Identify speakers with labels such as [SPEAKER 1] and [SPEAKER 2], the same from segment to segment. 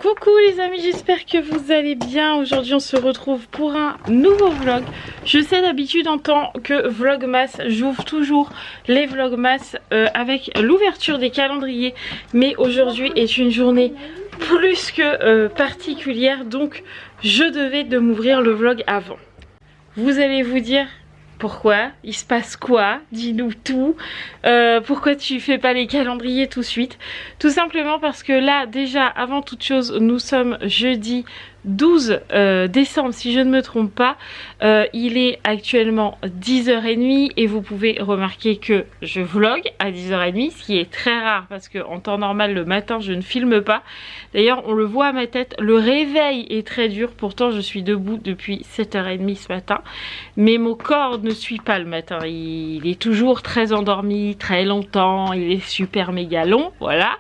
[SPEAKER 1] Coucou les amis, j'espère que vous allez bien. Aujourd'hui on se retrouve pour un nouveau vlog. Je sais d'habitude en tant que vlogmas, j'ouvre toujours les vlogmas avec l'ouverture des calendriers. Mais aujourd'hui est une journée plus que particulière, donc je devais de m'ouvrir le vlog avant. Vous allez vous dire... Pourquoi? Il se passe quoi? Dis-nous tout. Pourquoi tu fais pas les calendriers tout de suite? Tout simplement parce que là, déjà, avant toute chose, nous sommes jeudi 12 décembre, si je ne me trompe pas. Il est actuellement 10h30 et vous pouvez remarquer que je vlog à 10h30, ce qui est très rare parce qu'en temps normal, le matin, je ne filme pas. D'ailleurs, on le voit à ma tête, le réveil est très dur. Pourtant, je suis debout depuis 7h30 ce matin. Mais mon corps ne suit pas le matin. Il est toujours très endormi, très longtemps. Il est super méga long, voilà.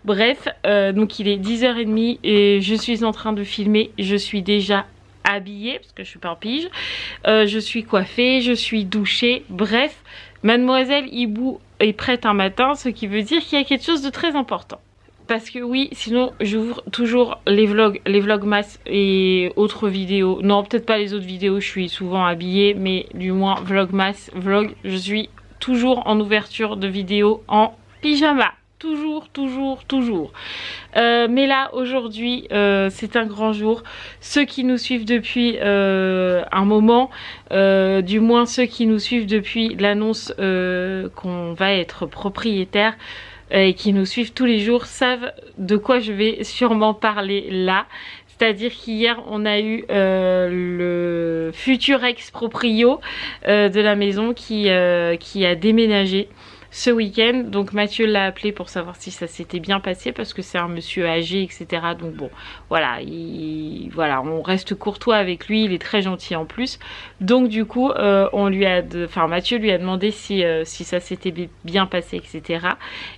[SPEAKER 1] Bref, donc il est 10h30 et je suis en train de filmer. Je suis déjà habillée parce que je suis pas en pige. Je suis coiffée, je suis douchée. Bref, mademoiselle Hibou est prête un matin, ce qui veut dire qu'il y a quelque chose de très important. Parce que oui, sinon j'ouvre toujours les vlogs, les vlogmas et autres vidéos. Non, peut-être pas les autres vidéos, je suis souvent habillée, mais du moins vlogmas, vlog, je suis toujours en ouverture de vidéos en pyjama. Toujours. Mais là, aujourd'hui, c'est un grand jour. Ceux qui nous suivent depuis un moment, du moins ceux qui nous suivent depuis l'annonce qu'on va être propriétaire, et qui nous suivent tous les jours savent de quoi je vais sûrement parler là. C'est-à-dire qu'hier on a eu le futur ex-proprio de la maison qui a déménagé ce week-end. Donc Mathieu l'a appelé pour savoir si ça s'était bien passé parce que c'est un monsieur âgé, etc. Donc bon, voilà, voilà, on reste courtois avec lui, il est très gentil en plus. Donc du coup, Mathieu lui a demandé si ça s'était bien passé, etc.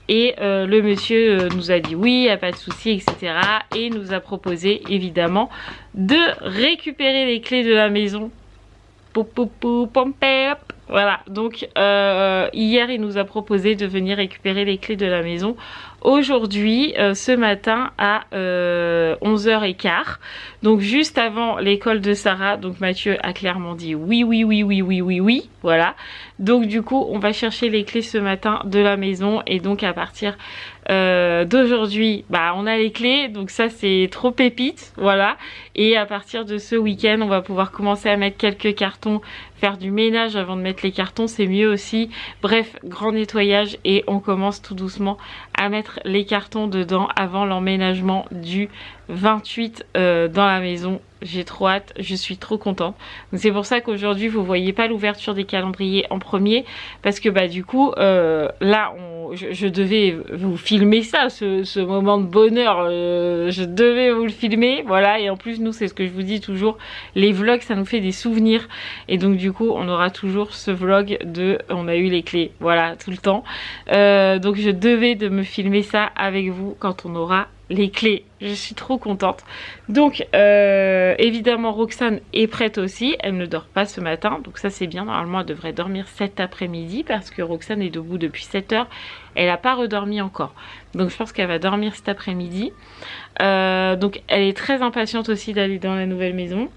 [SPEAKER 1] Et le monsieur nous a dit oui, y a pas de souci, etc. Et nous a proposé évidemment de récupérer les clés de la maison. Voilà, donc hier il nous a proposé de venir récupérer les clés de la maison. Aujourd'hui, ce matin à 11h15, donc juste avant l'école de Sarah. Donc Mathieu a clairement dit oui, voilà. Donc du coup on va chercher les clés ce matin de la maison et donc à partir d'aujourd'hui, bah on a les clés, donc ça c'est trop pépite, voilà. Et à partir de ce week-end, on va pouvoir commencer à mettre quelques cartons, faire du ménage avant de mettre les cartons, c'est mieux aussi. Bref, grand nettoyage et on commence tout doucement à mettre les cartons dedans avant l'emménagement du 28 dans la maison. J'ai trop hâte, je suis trop contente. Donc c'est pour ça qu'aujourd'hui vous voyez pas l'ouverture des calendriers en premier, parce que bah du coup là je devais vous filmer ça, ce moment de bonheur, je devais vous le filmer, voilà. Et en plus nous, c'est ce que je vous dis toujours, les vlogs ça nous fait des souvenirs, et donc du coup on aura toujours ce vlog de on a eu les clés, voilà, tout le temps. Donc je devais de me filmer ça avec vous quand on aura les clés. Je suis trop contente. Donc évidemment Roxane est prête aussi, elle ne dort pas ce matin, donc ça c'est bien. Normalement elle devrait dormir cet après-midi parce que Roxane est debout depuis 7h, elle n'a pas redormi encore, donc je pense qu'elle va dormir cet après-midi. Donc elle est très impatiente aussi d'aller dans la nouvelle maison.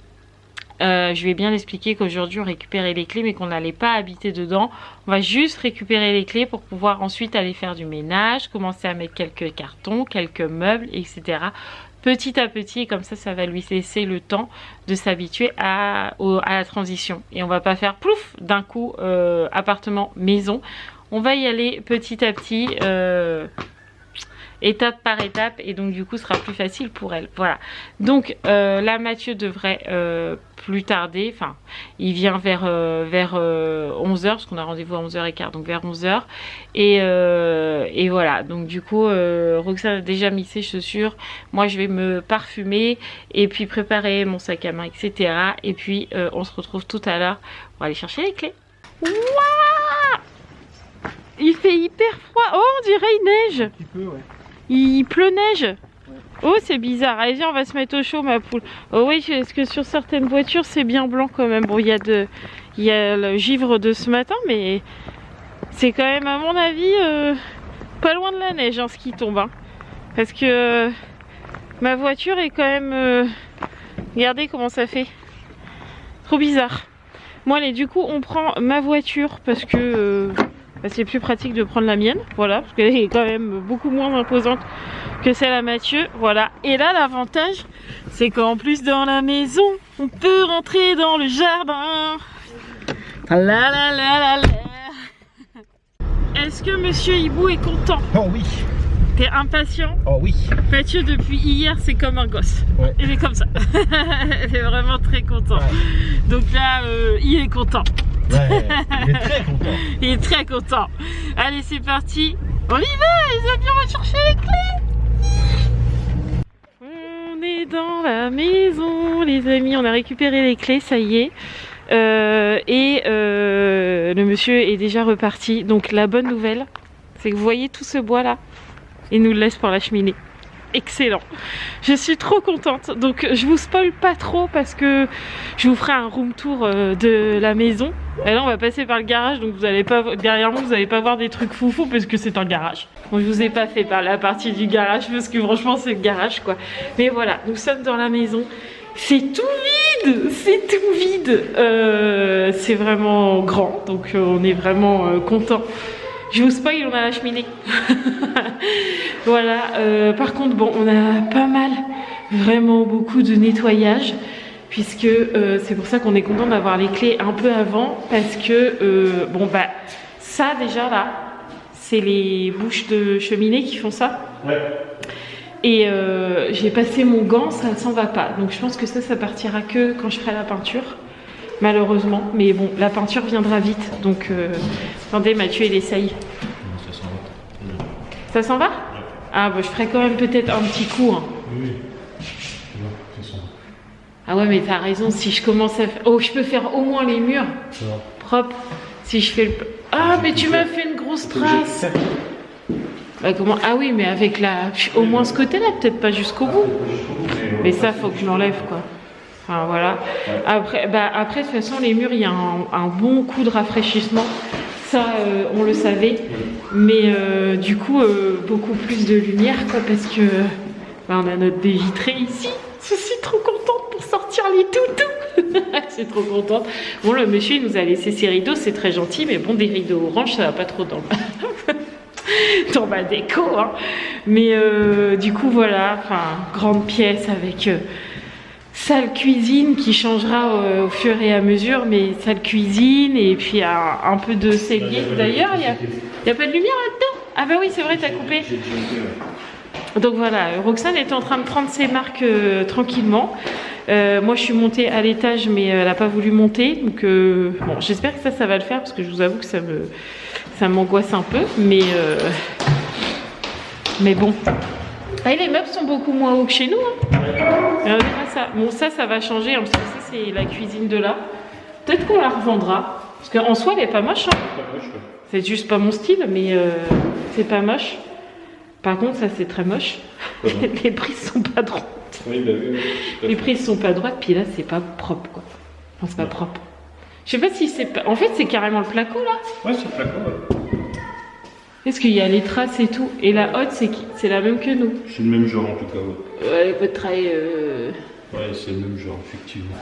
[SPEAKER 1] Je lui ai bien expliqué qu'aujourd'hui on récupérait les clés mais qu'on n'allait pas habiter dedans. On va juste récupérer les clés pour pouvoir ensuite aller faire du ménage, commencer à mettre quelques cartons, quelques meubles, etc. Petit à petit, et comme ça va lui laisser le temps de s'habituer à la transition. Et on va pas faire plouf d'un coup appartement, maison. On va y aller petit à petit, étape par étape, et donc du coup ce sera plus facile pour elle, voilà. Donc là Mathieu devrait plus tarder, enfin il vient vers 11h parce qu'on a rendez-vous à 11h15, donc vers 11h, et voilà. Donc du coup Roxane a déjà mis ses chaussures, moi je vais me parfumer et puis préparer mon sac à main, etc. Et puis on se retrouve tout à l'heure pour aller chercher les clés. Waouh, il fait hyper froid, oh on dirait il neige un petit peu, ouais. Il pleut neige. Ouais. Oh c'est bizarre. Allez viens, on va se mettre au chaud ma poule. Oh oui, parce que sur certaines voitures c'est bien blanc quand même. Bon il y a le givre de ce matin, mais c'est quand même à mon avis pas loin de la neige hein, ce qui tombe hein. Parce que Ma voiture est quand même... Regardez comment ça fait. Trop bizarre. Bon allez, du coup on prend ma voiture parce que c'est plus pratique de prendre la mienne. Voilà, parce qu'elle est quand même beaucoup moins imposante que celle à Mathieu. Voilà. Et là l'avantage, c'est qu'en plus dans la maison, on peut rentrer dans le jardin. La la la la la. Est-ce que Monsieur Hibou est content?
[SPEAKER 2] Oh oui.
[SPEAKER 1] T'es impatient?
[SPEAKER 2] Oh oui.
[SPEAKER 1] Mathieu depuis hier c'est comme un gosse.
[SPEAKER 2] Ouais.
[SPEAKER 1] Il est comme ça. Il est vraiment très content.
[SPEAKER 2] Ouais.
[SPEAKER 1] Donc là il est content.
[SPEAKER 2] Ouais, il est très content.
[SPEAKER 1] Il est très content. Allez c'est parti. On y va les amis, on va chercher les clés. On est dans la maison les amis, on a récupéré les clés, ça y est. Le monsieur est déjà reparti. Donc la bonne nouvelle, c'est que vous voyez tout ce bois là, il nous le laisse pour la cheminée. Excellent. Je suis trop contente. Donc je vous spoil pas trop parce que je vous ferai un room tour de la maison. Et là on va passer par le garage, donc vous allez pas, derrière moi vous n'allez pas voir des trucs foufou parce que c'est un garage. Bon, je vous ai pas fait par la partie du garage parce que franchement c'est le garage quoi. Mais voilà, nous sommes dans la maison. C'est tout vide, c'est tout vide. C'est vraiment grand, donc on est vraiment content. Je vous spoil, on a la cheminée. Voilà. Par contre, bon, on a pas mal, vraiment beaucoup de nettoyage, puisque c'est pour ça qu'on est content d'avoir les clés un peu avant, parce que bon bah ça déjà là, c'est les bouches de cheminée qui font ça. Ouais. Et j'ai passé mon gant, ça ne s'en va pas. Donc je pense que ça partira que quand je ferai la peinture. Malheureusement. Mais bon, la peinture viendra vite. Donc attendez, Mathieu il essaye.
[SPEAKER 2] Ça s'en va.
[SPEAKER 1] Ça s'en va? Ouais. Ah bah je ferai quand même peut-être un petit coup. Hein.
[SPEAKER 2] Oui. Ça
[SPEAKER 1] ah ouais mais t'as raison, si je commence à faire... Oh, je peux faire au moins les murs propres. Si je fais le... Ah mais tu m'as fait une grosse trace. Bah, comment? Ah oui, mais avec la... Au moins ce côté-là, peut-être pas jusqu'au bout. Mais ça, faut que je l'enlève, quoi. Enfin, voilà. Après, de toute façon, les murs, il y a un bon coup de rafraîchissement. Ça, on le savait. Mais du coup, beaucoup plus de lumière, quoi, parce que on a notre baie vitrée ici. Je suis trop contente pour sortir les toutous. Je suis trop contente. Bon, le monsieur, il nous a laissé ses rideaux, c'est très gentil, mais bon, des rideaux orange, ça va pas trop dans ma déco, hein. Mais du coup voilà, enfin grande pièce avec salle cuisine qui changera au fur et à mesure, mais salle cuisine et puis un peu de cellier. D'ailleurs il y a pas de lumière là-dedans? Ah bah oui c'est vrai, t'as coupé. Donc voilà, Roxane est en train de prendre ses marques tranquillement. Moi je suis montée à l'étage mais elle n'a pas voulu monter, donc bon j'espère que ça va le faire parce que je vous avoue que ça m'angoisse un peu, mais bon. Ah, et les meubles sont beaucoup moins hauts que chez nous. Hein. Regardez ça. Bon, ça va changer, hein, parce que ça, c'est la cuisine de là. Peut-être qu'on la revendra. Parce qu'en soi, elle est pas moche. Hein. C'est juste pas mon style, mais c'est pas moche. Par contre, ça, c'est très moche. Les prises sont pas droites. Oui, bah oui, les prises sont pas droites, puis là, c'est pas propre, quoi. Enfin, c'est pas propre. Je sais pas si c'est pas... En fait, c'est carrément le placo, là.
[SPEAKER 2] Ouais, c'est le placo, ouais.
[SPEAKER 1] Est-ce qu'il y a les traces et tout? Et la haute, c'est la même que nous?
[SPEAKER 2] C'est le même genre, en tout cas, ouais.
[SPEAKER 1] Ouais, votre travail...
[SPEAKER 2] Ouais, c'est le même genre, effectivement.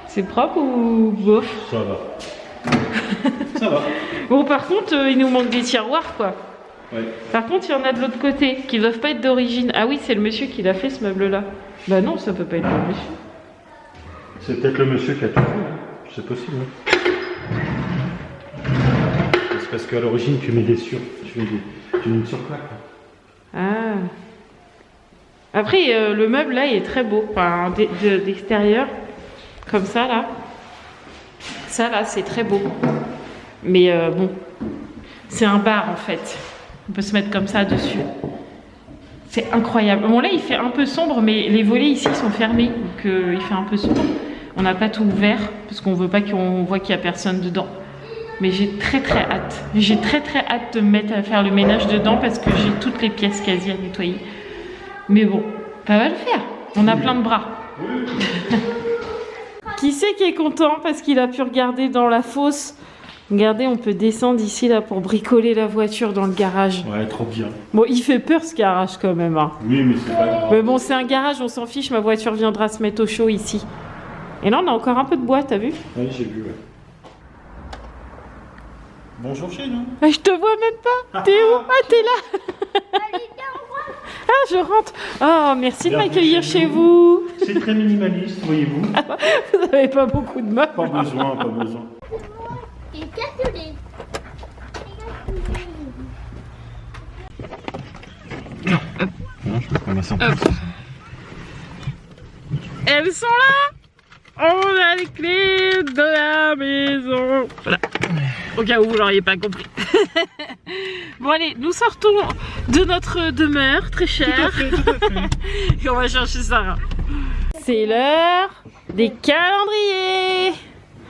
[SPEAKER 1] C'est propre ou bof?
[SPEAKER 2] Ça va. Ça va.
[SPEAKER 1] Bon, par contre, il nous manque des tiroirs, quoi.
[SPEAKER 2] Ouais.
[SPEAKER 1] Par contre, il y en a de l'autre côté, qui doivent pas être d'origine. Ah oui, c'est le monsieur qui l'a fait, ce meuble-là. Bah non, ça peut pas être le monsieur.
[SPEAKER 2] C'est peut-être le monsieur qui a tout fait, hein. C'est possible. Hein. C'est parce qu'à l'origine, tu mets des tu mets une surplaque.
[SPEAKER 1] Ah. Après, le meuble, là, il est très beau. Enfin, d'extérieur, comme ça, là. Ça, là, c'est très beau. Mais bon, c'est un bar, en fait. On peut se mettre comme ça dessus. C'est incroyable. Bon, là, il fait un peu sombre, mais les volets ici sont fermés. Donc, il fait un peu sombre. On n'a pas tout ouvert, parce qu'on veut pas qu'on voit qu'il n'y a personne dedans. Mais j'ai très très hâte. J'ai très très hâte de me mettre à faire le ménage dedans, parce que j'ai toutes les pièces quasi à nettoyer. Mais bon, ça va le faire. On a plein de bras. Qui c'est qui est content parce qu'il a pu regarder dans la fosse Regardez, on peut descendre ici là pour bricoler la voiture dans le garage.
[SPEAKER 2] Ouais, trop bien.
[SPEAKER 1] Bon, il fait peur ce garage quand même. Hein.
[SPEAKER 2] Oui, mais c'est pas grave.
[SPEAKER 1] Mais bon, c'est un garage, on s'en fiche, ma voiture viendra se mettre au chaud ici. Et là, on a encore un peu de bois, t'as vu?
[SPEAKER 2] Oui, j'ai vu, ouais. Bonjour chez nous.
[SPEAKER 1] Ah, je te vois même pas. T'es où? Ah, t'es là. Ah, je rentre. Oh, merci de
[SPEAKER 2] Bienvenue
[SPEAKER 1] m'accueillir
[SPEAKER 2] chez
[SPEAKER 1] chez
[SPEAKER 2] nous.
[SPEAKER 1] vous.
[SPEAKER 2] C'est très minimaliste, voyez-vous.
[SPEAKER 1] Vous avez pas beaucoup de meubles.
[SPEAKER 2] Pas besoin, pas besoin.
[SPEAKER 3] Et cassoulet.
[SPEAKER 2] Non, je peux commencer en plus.
[SPEAKER 1] Elles sont là. On a les clés de la maison. Voilà. Au cas où vous l'auriez pas compris. Bon allez, nous sortons de notre demeure très chère.
[SPEAKER 2] Tout à fait.
[SPEAKER 1] Et on va chercher Sarah. C'est l'heure des calendriers.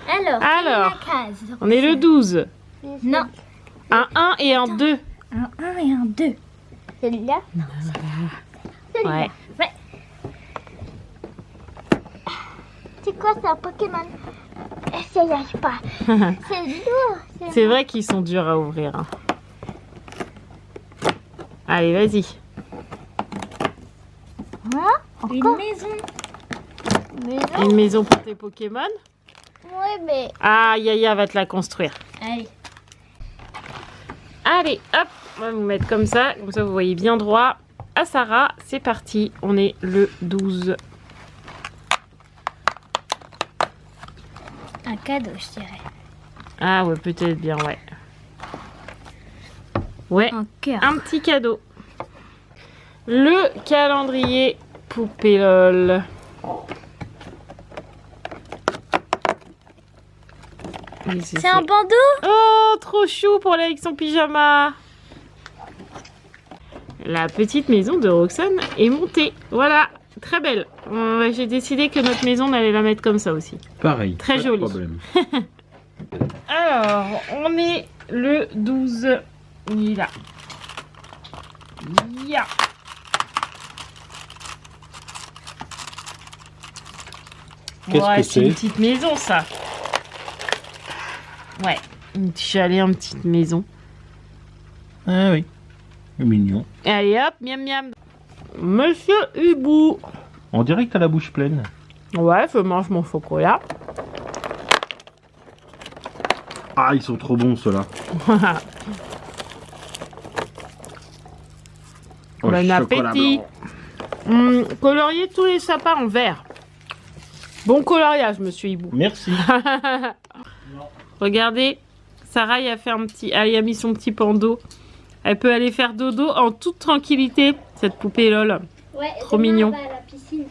[SPEAKER 3] Alors,
[SPEAKER 1] Alors,
[SPEAKER 3] quelle est la case?
[SPEAKER 1] On est le 12.
[SPEAKER 3] Non.
[SPEAKER 1] Un 1 et un 2.
[SPEAKER 3] Un 1 et un 2. Celui-là? Non, celui-là.
[SPEAKER 1] Ouais.
[SPEAKER 3] Ouais. C'est quoi ça, Pokémon? Ça y arrive pas. C'est lourd.
[SPEAKER 1] C'est vrai qu'ils sont durs à ouvrir. Hein. Allez, vas-y.
[SPEAKER 3] Voilà. Une maison. Maison?
[SPEAKER 1] Une maison pour tes Pokémon.
[SPEAKER 3] Ouais, mais...
[SPEAKER 1] Ah, Yaya va te la construire.
[SPEAKER 3] Allez.
[SPEAKER 1] Allez, hop, on va vous mettre comme ça vous voyez bien droit. À Sarah, c'est parti, on est le 12.
[SPEAKER 3] Un cadeau, je dirais.
[SPEAKER 1] Ah ouais, peut-être bien, ouais. Ouais,
[SPEAKER 3] Un cœur.
[SPEAKER 1] un petit cadeau. Le calendrier poupée LOL.
[SPEAKER 3] C'est un bandeau?
[SPEAKER 1] Oh, trop chou pour aller avec son pyjama. La petite maison de Roxane est montée. Voilà, très belle. J'ai décidé que notre maison, on allait la mettre comme ça aussi.
[SPEAKER 2] Pareil.
[SPEAKER 1] Très
[SPEAKER 2] pas
[SPEAKER 1] joli.
[SPEAKER 2] De problème.
[SPEAKER 1] Alors, on est le 12. Il est là. Ya.
[SPEAKER 2] Qu'est-ce
[SPEAKER 1] Ouais,
[SPEAKER 2] que
[SPEAKER 1] c'est une
[SPEAKER 2] c'est?
[SPEAKER 1] petite maison, ça. Ouais, une petite chalet en petite maison.
[SPEAKER 2] Ah oui. Mignon.
[SPEAKER 1] Allez hop, miam miam. Monsieur Hibou.
[SPEAKER 2] On dirait que t'as la bouche pleine.
[SPEAKER 1] Ouais, je mange mon chocolat.
[SPEAKER 2] Ah, ils sont trop bons ceux-là. Oh,
[SPEAKER 1] Bon
[SPEAKER 2] chocolat
[SPEAKER 1] appétit.
[SPEAKER 2] blanc.
[SPEAKER 1] Colorier tous les sapins en vert. Bon coloriage, monsieur Hibou.
[SPEAKER 2] Merci.
[SPEAKER 1] Regardez, Sarah y a fait elle y a mis son petit pando. Elle peut aller faire dodo en toute tranquillité, cette poupée LOL.
[SPEAKER 3] Ouais,
[SPEAKER 1] Trop
[SPEAKER 3] demain,
[SPEAKER 1] mignon.
[SPEAKER 3] on va à la piscine.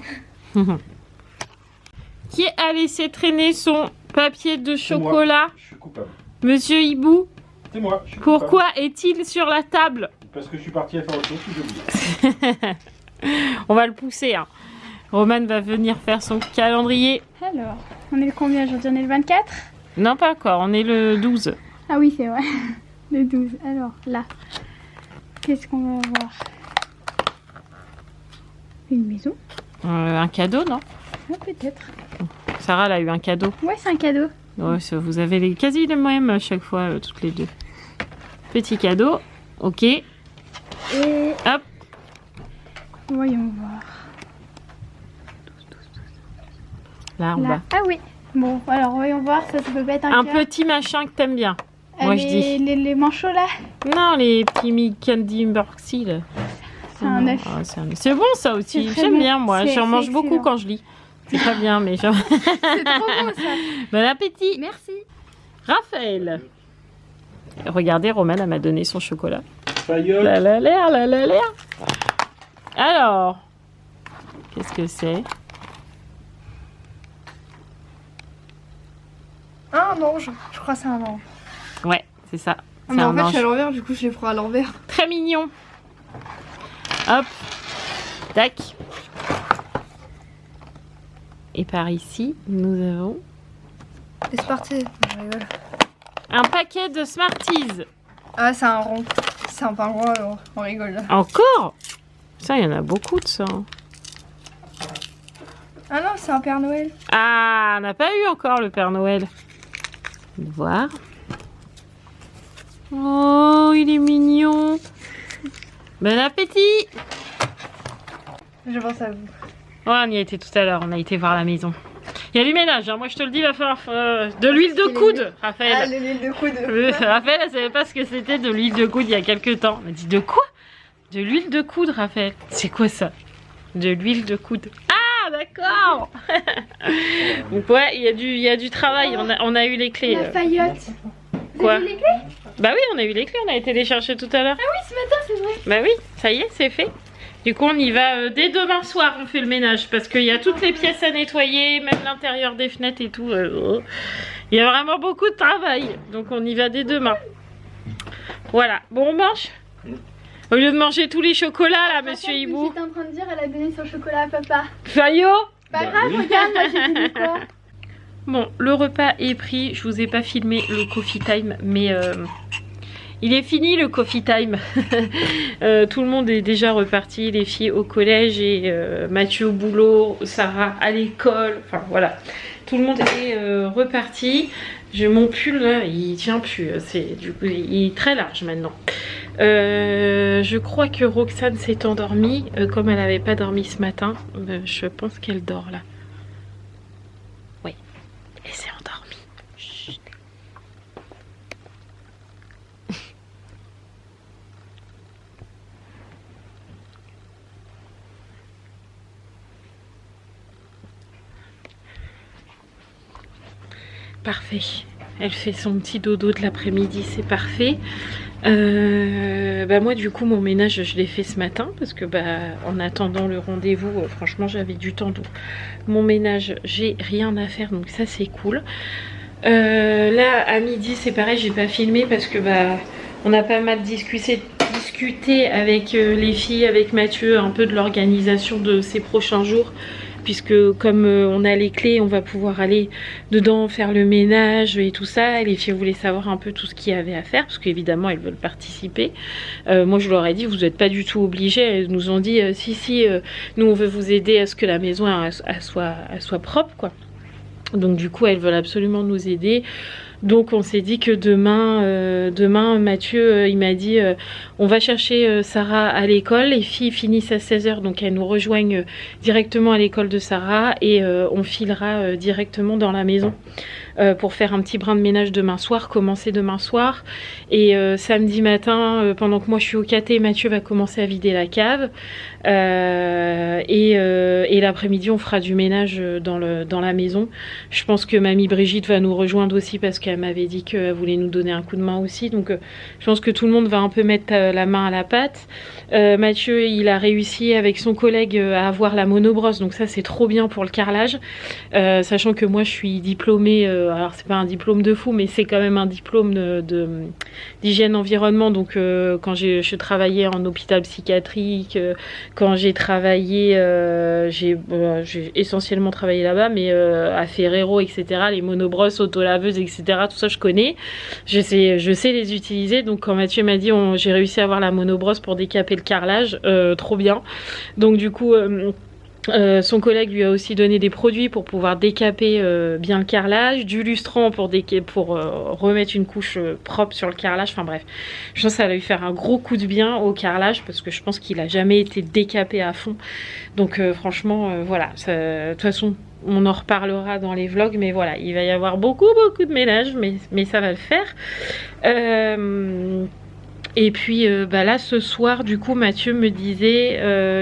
[SPEAKER 1] Qui a laissé traîner son papier de chocolat?
[SPEAKER 2] Je suis coupable.
[SPEAKER 1] Monsieur Hibou,
[SPEAKER 2] C'est moi. Je suis coupable.
[SPEAKER 1] pourquoi est-il sur la table?
[SPEAKER 2] Parce que je suis parti à faire autre chose, j'ai oublié.
[SPEAKER 1] On va le pousser. Hein. Roman va venir faire son calendrier.
[SPEAKER 4] Alors, on est le combien aujourd'hui? On est le 24?
[SPEAKER 1] Non, pas encore, on est le 12.
[SPEAKER 4] Ah oui, c'est vrai. Le 12. Alors, là. Qu'est-ce qu'on va avoir? Une maison?
[SPEAKER 1] Un cadeau, non?
[SPEAKER 4] Ah, peut-être.
[SPEAKER 1] Sarah, elle a eu un cadeau.
[SPEAKER 4] Ouais, c'est un cadeau.
[SPEAKER 1] Ouais, vous avez quasi les mêmes à chaque fois, toutes les deux. Petit cadeau. Ok.
[SPEAKER 3] Et
[SPEAKER 1] Hop.
[SPEAKER 4] Voyons voir.
[SPEAKER 1] Là, en
[SPEAKER 4] Là.
[SPEAKER 1] bas.
[SPEAKER 4] Ah oui. Bon, alors, voyons voir. Ça peut pas être
[SPEAKER 1] Un
[SPEAKER 4] cœur.
[SPEAKER 1] petit machin que t'aimes bien. Moi, je dis.
[SPEAKER 4] Les manchots, là.
[SPEAKER 1] Non, les petits Candy Burksy, là.
[SPEAKER 4] C'est un œuf.
[SPEAKER 1] Ah, c'est bon, ça aussi.
[SPEAKER 4] C'est très
[SPEAKER 1] J'aime
[SPEAKER 4] bon.
[SPEAKER 1] bien, moi.
[SPEAKER 4] C'est
[SPEAKER 1] J'en mange beaucoup
[SPEAKER 4] excellent.
[SPEAKER 1] quand je lis. C'est pas bien, mais genre...
[SPEAKER 4] C'est trop bon, ça.
[SPEAKER 1] Bon appétit.
[SPEAKER 4] Merci.
[SPEAKER 1] Raphaël. Regardez, Roman, elle m'a donné son chocolat.
[SPEAKER 2] Fayotte.
[SPEAKER 1] La l'air. Alors, qu'est-ce que c'est?
[SPEAKER 5] Ah, un ange. Je crois que c'est un ange.
[SPEAKER 1] Ouais, c'est ça.
[SPEAKER 5] Ah,
[SPEAKER 1] C'est
[SPEAKER 5] mais en
[SPEAKER 1] un
[SPEAKER 5] fait, je
[SPEAKER 1] ange.
[SPEAKER 5] suis à l'envers, du coup, je les prends à l'envers.
[SPEAKER 1] Très mignon. Hop. Tac. Et par ici, nous avons
[SPEAKER 5] Et c'est parti. Je rigole.
[SPEAKER 1] un paquet de Smarties.
[SPEAKER 5] Ah, c'est un rond. C'est un pingouin, alors. On rigole là.
[SPEAKER 1] Encore? Ça, il y en a beaucoup de ça.
[SPEAKER 5] Ah non, c'est un Père Noël.
[SPEAKER 1] Ah, on n'a pas eu encore le Père Noël. On va voir. Oh, il est mignon. Bon appétit.
[SPEAKER 5] Je pense à vous.
[SPEAKER 1] Oh, on y a été tout à l'heure, on a été voir la maison. Il y a du ménage, hein. Moi je te le dis, il va falloir de l'huile de coude, Raphaël.
[SPEAKER 5] Ah, l'huile de coude.
[SPEAKER 1] Raphaël, elle savait pas ce que c'était de l'huile de coude il y a quelques temps. Elle a dit de quoi? De l'huile de coude, Raphaël. C'est quoi ça? De l'huile de coude. Ah, d'accord. Donc ouais, il y a du travail, on a eu les clés.
[SPEAKER 4] La faillotte.
[SPEAKER 1] Quoi?
[SPEAKER 4] Vous avez les clés?
[SPEAKER 1] Bah oui, on a eu les clés, on a été les chercher tout à l'heure.
[SPEAKER 4] Ah oui, ce matin, c'est vrai.
[SPEAKER 1] Bah oui, ça y est, c'est fait. Du coup, on y va dès demain soir, on fait le ménage. Parce qu'il y a toutes les pièces à nettoyer, même l'intérieur des fenêtres et tout. Il y a vraiment beaucoup de travail. Donc on y va dès demain. Voilà, bon, on mange. Au lieu de manger tous les chocolats là, monsieur Hibou.
[SPEAKER 4] J'étais en train de dire, elle a donné son chocolat à papa.
[SPEAKER 1] Fayot.
[SPEAKER 4] Pas grave, regarde, moi j'ai dit quoi.
[SPEAKER 1] Bon, le repas est pris. Je vous ai pas filmé le coffee time, mais il est fini le coffee time. Tout le monde est déjà reparti, les filles au collège et Mathieu au boulot, Sarah à l'école. Enfin voilà, tout le monde est reparti. Mon pull là, il tient plus. Du coup, il est très large maintenant. Je crois que Roxane s'est endormie. Comme elle n'avait pas dormi ce matin, je pense qu'elle dort là. Oui, elle s'est endormie. Chut. Parfait. Elle fait son petit dodo de l'après-midi, c'est parfait. Bah moi du coup mon ménage je l'ai fait ce matin parce que en attendant le rendez-vous franchement j'avais du temps, donc mon ménage j'ai rien à faire, donc ça c'est cool. Là à midi c'est pareil, j'ai pas filmé parce que on a pas mal discuté avec les filles, avec Mathieu, un peu de l'organisation de ces prochains jours, puisque comme on a les clés, on va pouvoir aller dedans faire le ménage et tout ça. Et les filles voulaient savoir un peu tout ce qu'il y avait à faire, parce qu'évidemment elles veulent participer. Moi je leur ai dit, vous n'êtes pas du tout obligés. Elles nous ont dit, si, nous on veut vous aider à ce que la maison elle soit propre, quoi. Donc du coup elles veulent absolument nous aider. Donc on s'est dit que demain Mathieu il m'a dit on va chercher Sarah à l'école, les filles finissent à 16 h, donc elles nous rejoignent directement à l'école de Sarah et on filera directement dans la maison pour faire un petit brin de ménage demain soir, commencer demain soir. Et samedi matin, pendant que moi je suis au caté, Mathieu va commencer à vider la cave. Et l'après-midi on fera du ménage dans la maison. Je pense que mamie Brigitte va nous rejoindre aussi parce qu'elle m'avait dit qu'elle voulait nous donner un coup de main aussi. Donc je pense que tout le monde va un peu mettre la main à la pâte. Mathieu il a réussi avec son collègue à avoir la monobrosse, donc ça c'est trop bien pour le carrelage, sachant que moi je suis diplômée, alors c'est pas un diplôme de fou mais c'est quand même un diplôme d'hygiène environnement. Donc quand je travaillais en hôpital psychiatrique, quand j'ai travaillé, j'ai essentiellement travaillé là-bas, mais à Ferrero, etc., les monobrosses, autolaveuses, etc., tout ça je connais, je sais les utiliser. Donc quand Mathieu m'a dit j'ai réussi à avoir la monobrosse pour décaper le carrelage, trop bien. Donc du coup son collègue lui a aussi donné des produits pour pouvoir décaper bien le carrelage, du lustrant pour remettre une couche propre sur le carrelage. Enfin bref, je pense que ça va lui faire un gros coup de bien au carrelage parce que je pense qu'il a jamais été décapé à fond. Donc franchement voilà, de toute façon on en reparlera dans les vlogs, mais voilà, il va y avoir beaucoup de ménage, mais ça va le faire. Et puis là ce soir du coup Mathieu me disait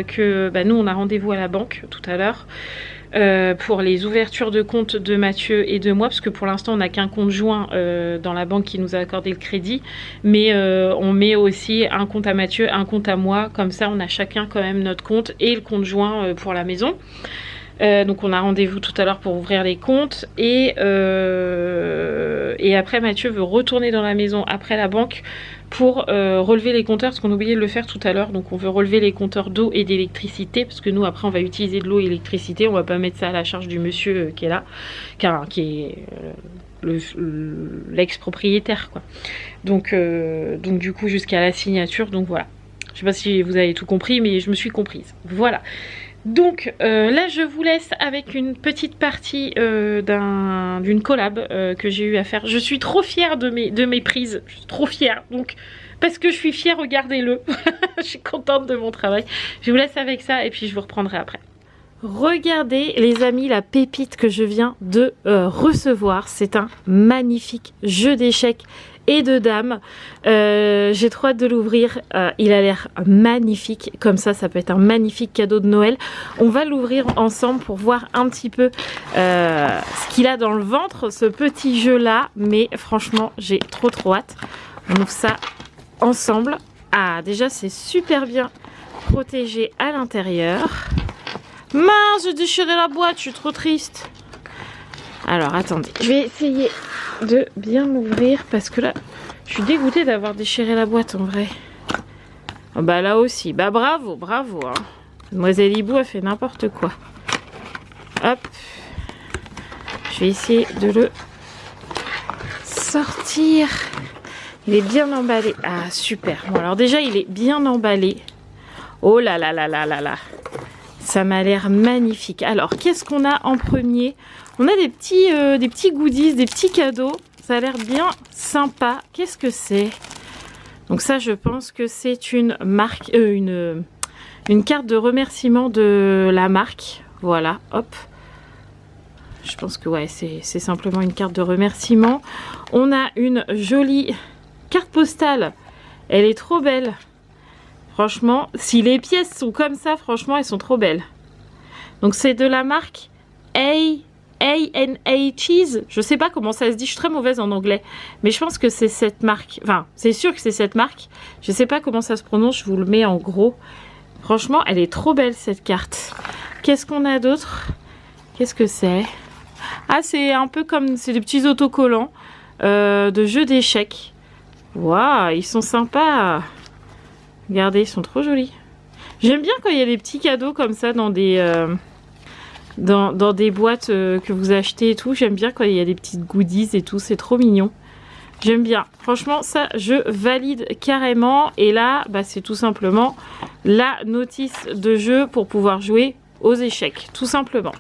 [SPEAKER 1] que nous on a rendez-vous à la banque tout à l'heure pour les ouvertures de compte de Mathieu et de moi, parce que pour l'instant on n'a qu'un compte joint dans la banque qui nous a accordé le crédit, mais on met aussi un compte à Mathieu, un compte à moi, comme ça on a chacun quand même notre compte et le compte joint pour la maison. Donc on a rendez-vous tout à l'heure pour ouvrir les comptes et après Mathieu veut retourner dans la maison après la banque pour relever les compteurs, parce qu'on a oublié de le faire tout à l'heure. Donc on veut relever les compteurs d'eau et d'électricité, parce que nous après on va utiliser de l'eau et l'électricité, on va pas mettre ça à la charge du monsieur qui est là, qui est l'ex-propriétaire quoi. Donc du coup jusqu'à la signature, donc voilà. Je sais pas si vous avez tout compris, mais je me suis comprise. Voilà. Donc là je vous laisse avec une petite partie d'une collab que j'ai eu à faire. Je suis trop fière de mes prises, je suis trop fière, donc parce que je suis fière, regardez-le. Je suis contente de mon travail. Je vous laisse avec ça et puis je vous reprendrai après. Regardez les amis la pépite que je viens de recevoir. C'est un magnifique jeu d'échecs et de dames. J'ai trop hâte de l'ouvrir. Il a l'air magnifique. Comme ça peut être un magnifique cadeau de Noël. On va l'ouvrir ensemble pour voir un petit peu ce qu'il a dans le ventre, ce petit jeu là. Mais franchement j'ai trop hâte. On ouvre ça ensemble. Ah déjà c'est super bien protégé à l'intérieur. Mince, j'ai déchiré la boîte, je suis trop triste. Alors attendez, je vais essayer de bien l'ouvrir parce que là, je suis dégoûtée d'avoir déchiré la boîte en vrai. Oh, bah là aussi, bah bravo, bravo. Hein. Mademoiselle Hibou a fait n'importe quoi. Hop, je vais essayer de le sortir. Il est bien emballé. Ah super. Bon alors déjà, il est bien emballé. Oh là là là là là là. Ça m'a l'air magnifique. Alors, qu'est-ce qu'on a en premier? On a des petits goodies, des petits cadeaux. Ça a l'air bien sympa. Qu'est-ce que c'est? Donc ça, je pense que c'est une marque, une carte de remerciement de la marque. Voilà, hop. Je pense que ouais, c'est simplement une carte de remerciement. On a une jolie carte postale. Elle est trop belle. Franchement, si les pièces sont comme ça, franchement, elles sont trop belles. Donc, c'est de la marque A&A Cheese. Je sais pas comment ça se dit, je suis très mauvaise en anglais. Mais je pense que c'est cette marque. Enfin, c'est sûr que c'est cette marque. Je sais pas comment ça se prononce, je vous le mets en gros. Franchement, elle est trop belle, cette carte. Qu'est-ce qu'on a d'autre? Qu'est-ce que c'est? Ah, c'est un peu comme... C'est des petits autocollants de jeux d'échecs. Waouh, ils sont sympas. Regardez, ils sont trop jolis. J'aime bien quand il y a des petits cadeaux comme ça dans des boîtes que vous achetez et tout. J'aime bien quand il y a des petites goodies et tout. C'est trop mignon. J'aime bien. Franchement, ça, je valide carrément. Et là, bah, c'est tout simplement la notice de jeu pour pouvoir jouer aux échecs. Tout simplement.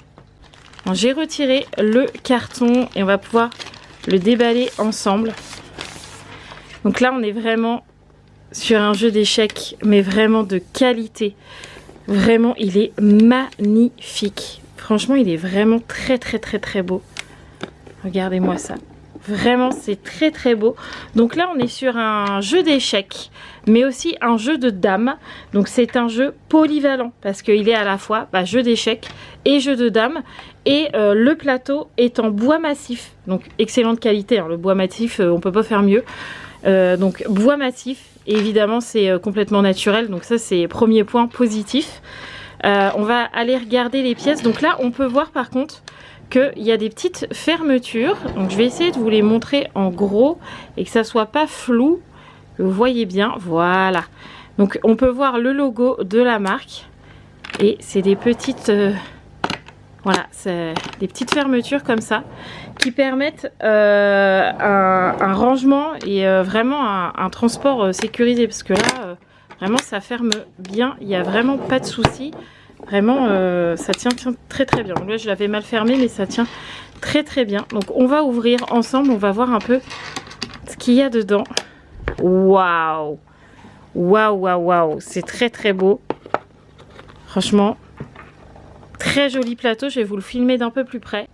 [SPEAKER 1] J'ai retiré le carton et on va pouvoir le déballer ensemble. Donc là, on est vraiment... sur un jeu d'échecs, mais vraiment de qualité. Vraiment, il est magnifique. Franchement, il est vraiment très beau. Regardez-moi ça. Vraiment, c'est très beau. Donc là, on est sur un jeu d'échecs, mais aussi un jeu de dames. Donc c'est un jeu polyvalent, parce qu'il est à la fois jeu d'échecs et jeu de dames. Et le plateau est en bois massif. Donc excellente qualité, hein. Le bois massif, on peut pas faire mieux. Donc bois massif. Et évidemment c'est complètement naturel, donc ça c'est premier point positif. On va aller regarder les pièces. Donc là on peut voir par contre qu'il y a des petites fermetures. Donc je vais essayer de vous les montrer en gros et que ça soit pas flou, que vous voyez bien. Voilà, donc on peut voir le logo de la marque et c'est des petites voilà, c'est des petites fermetures comme ça qui permettent un rangement et vraiment un transport sécurisé, parce que là vraiment ça ferme bien, il n'y a vraiment pas de souci. Vraiment ça tient très bien. Là je l'avais mal fermé mais ça tient très bien. Donc on va ouvrir ensemble, on va voir un peu ce qu'il y a dedans. Waouh, waouh, c'est très beau. Franchement, très joli plateau, je vais vous le filmer d'un peu plus près.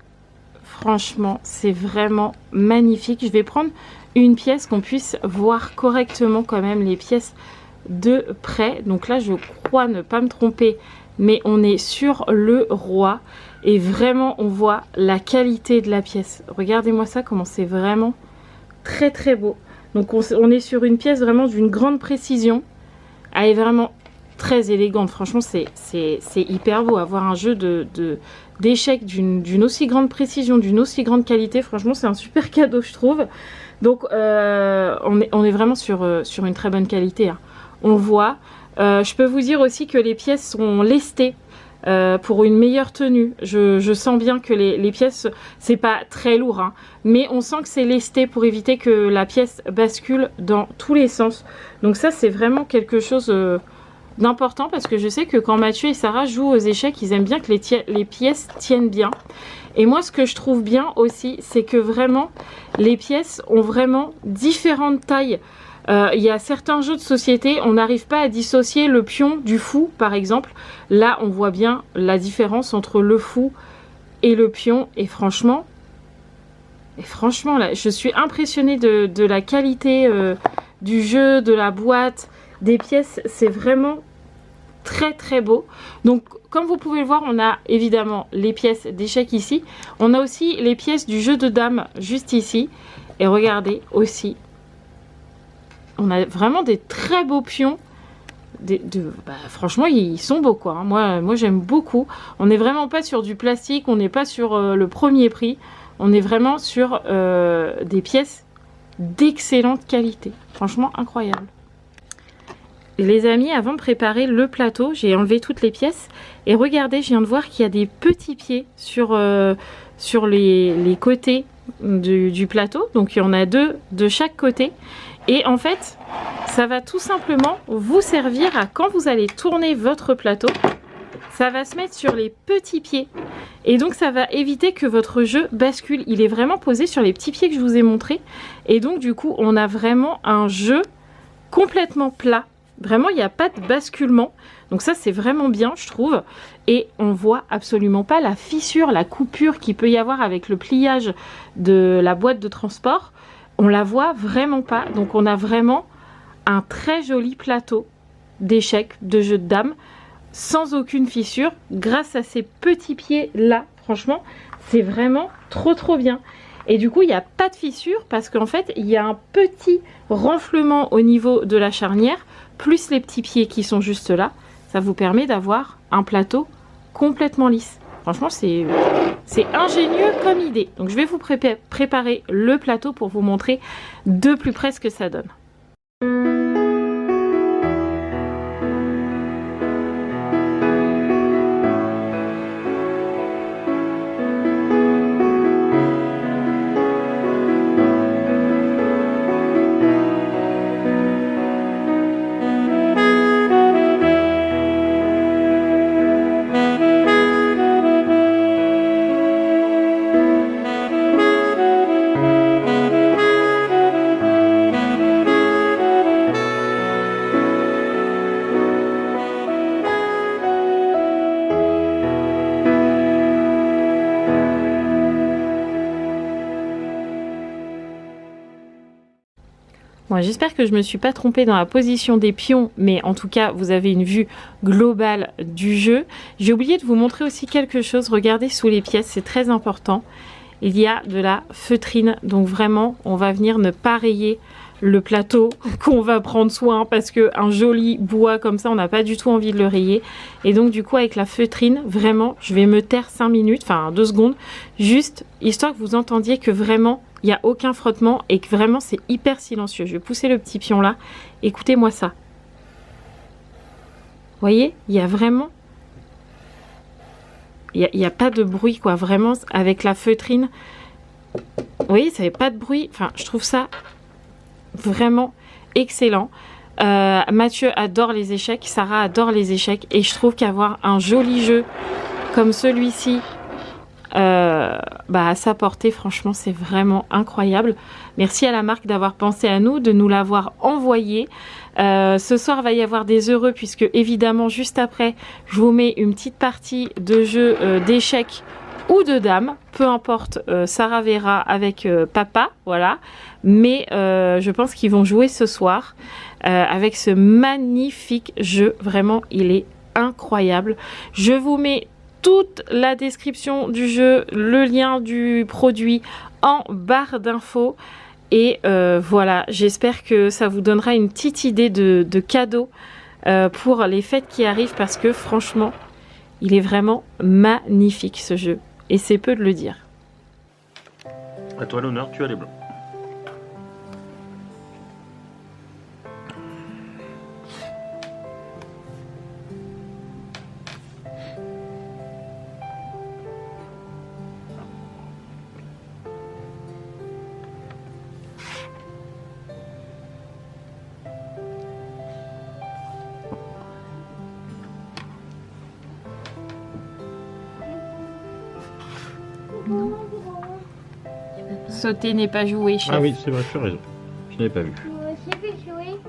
[SPEAKER 1] Franchement, c'est vraiment magnifique. Je vais prendre une pièce qu'on puisse voir correctement quand même les pièces de près. Donc là, je crois ne pas me tromper, mais on est sur le roi. Et vraiment, on voit la qualité de la pièce. Regardez-moi ça, comment c'est vraiment très beau. Donc on est sur une pièce vraiment d'une grande précision. Elle est vraiment très élégante. Franchement, c'est hyper beau. Avoir un jeu d'échecs d'une aussi grande précision, d'une aussi grande qualité. Franchement, c'est un super cadeau, je trouve. Donc, on est vraiment sur une très bonne qualité, hein. On le voit. Je peux vous dire aussi que les pièces sont lestées. Pour une meilleure tenue, je sens bien que les pièces, c'est pas très lourd, hein, mais on sent que c'est lesté pour éviter que la pièce bascule dans tous les sens. Donc ça, c'est vraiment quelque chose d'important parce que je sais que quand Mathieu et Sarah jouent aux échecs, ils aiment bien que les pièces tiennent bien. Et moi, ce que je trouve bien aussi, c'est que vraiment, les pièces ont vraiment différentes tailles. Il y a certains jeux de société, on n'arrive pas à dissocier le pion du fou, par exemple. Là, on voit bien la différence entre le fou et le pion. Et franchement, là, je suis impressionnée de la qualité du jeu, de la boîte, des pièces. C'est vraiment très très beau. Donc, comme vous pouvez le voir, on a évidemment les pièces d'échecs ici. On a aussi les pièces du jeu de dames juste ici. Et regardez aussi, on a vraiment des très beaux pions. Franchement, ils sont beaux quoi. Moi j'aime beaucoup. On n'est vraiment pas sur du plastique, on n'est pas sur le premier prix. On est vraiment sur des pièces d'excellente qualité. Franchement, incroyable. Les amis, avant de préparer le plateau, j'ai enlevé toutes les pièces. Et regardez, je viens de voir qu'il y a des petits pieds sur les côtés du plateau. Donc il y en a 2 de chaque côté. Et en fait, ça va tout simplement vous servir à quand vous allez tourner votre plateau. Ça va se mettre sur les petits pieds. Et donc ça va éviter que votre jeu bascule. Il est vraiment posé sur les petits pieds que je vous ai montrés. Et donc du coup, on a vraiment un jeu complètement plat. Vraiment, il n'y a pas de basculement. Donc ça, c'est vraiment bien, je trouve. Et on voit absolument pas la fissure, la coupure qu'il peut y avoir avec le pliage de la boîte de transport. On la voit vraiment pas. Donc on a vraiment un très joli plateau d'échecs, de jeux de dames, sans aucune fissure, grâce à ces petits pieds là. Franchement, c'est vraiment trop trop bien. Et du coup, il n'y a pas de fissure parce qu'en fait, il y a un petit renflement au niveau de la charnière, plus les petits pieds qui sont juste là. Ça vous permet d'avoir un plateau complètement lisse. Franchement, c'est ingénieux comme idée. Donc, je vais vous préparer le plateau pour vous montrer de plus près ce que ça donne. Bon, j'espère que je ne me suis pas trompée dans la position des pions, mais en tout cas, vous avez une vue globale du jeu. J'ai oublié de vous montrer aussi quelque chose. Regardez sous les pièces, c'est très important. Il y a de la feutrine, donc vraiment, on va venir ne pas rayer le plateau qu'on va prendre soin parce qu'un joli bois comme ça, on n'a pas du tout envie de le rayer. Et donc, du coup, avec la feutrine, vraiment, je vais me taire 5 minutes, enfin 2 secondes, juste histoire que vous entendiez que vraiment, il n'y a aucun frottement et que vraiment c'est hyper silencieux. Je vais pousser le petit pion là. Écoutez-moi ça. Vous voyez, il y a vraiment... Il n'y a pas de bruit quoi. Vraiment avec la feutrine. Vous voyez, ça fait pas de bruit. Enfin, je trouve ça vraiment excellent. Mathieu adore les échecs. Sarah adore les échecs. Et je trouve qu'avoir un joli jeu comme celui-ci... à sa portée, franchement c'est vraiment incroyable. Merci à la marque d'avoir pensé à nous, de nous l'avoir envoyé. Ce soir va y avoir des heureux puisque évidemment juste après je vous mets une petite partie de jeu d'échecs ou de dames, peu importe. Sarah verra avec papa, voilà, mais je pense qu'ils vont jouer ce soir avec ce magnifique jeu. Vraiment il est incroyable. Je vous mets toute la description du jeu, le lien du produit en barre d'infos. Et voilà, j'espère que ça vous donnera une petite idée de cadeau pour les fêtes qui arrivent parce que franchement, il est vraiment magnifique ce jeu. Et c'est peu de le dire.
[SPEAKER 2] À toi l'honneur, tu as les blancs.
[SPEAKER 1] Sauter n'est pas joué, chef.
[SPEAKER 2] Ah oui, c'est vrai, tu as raison. Je n'avais pas vu.
[SPEAKER 3] Moi aussi, je vais jouer.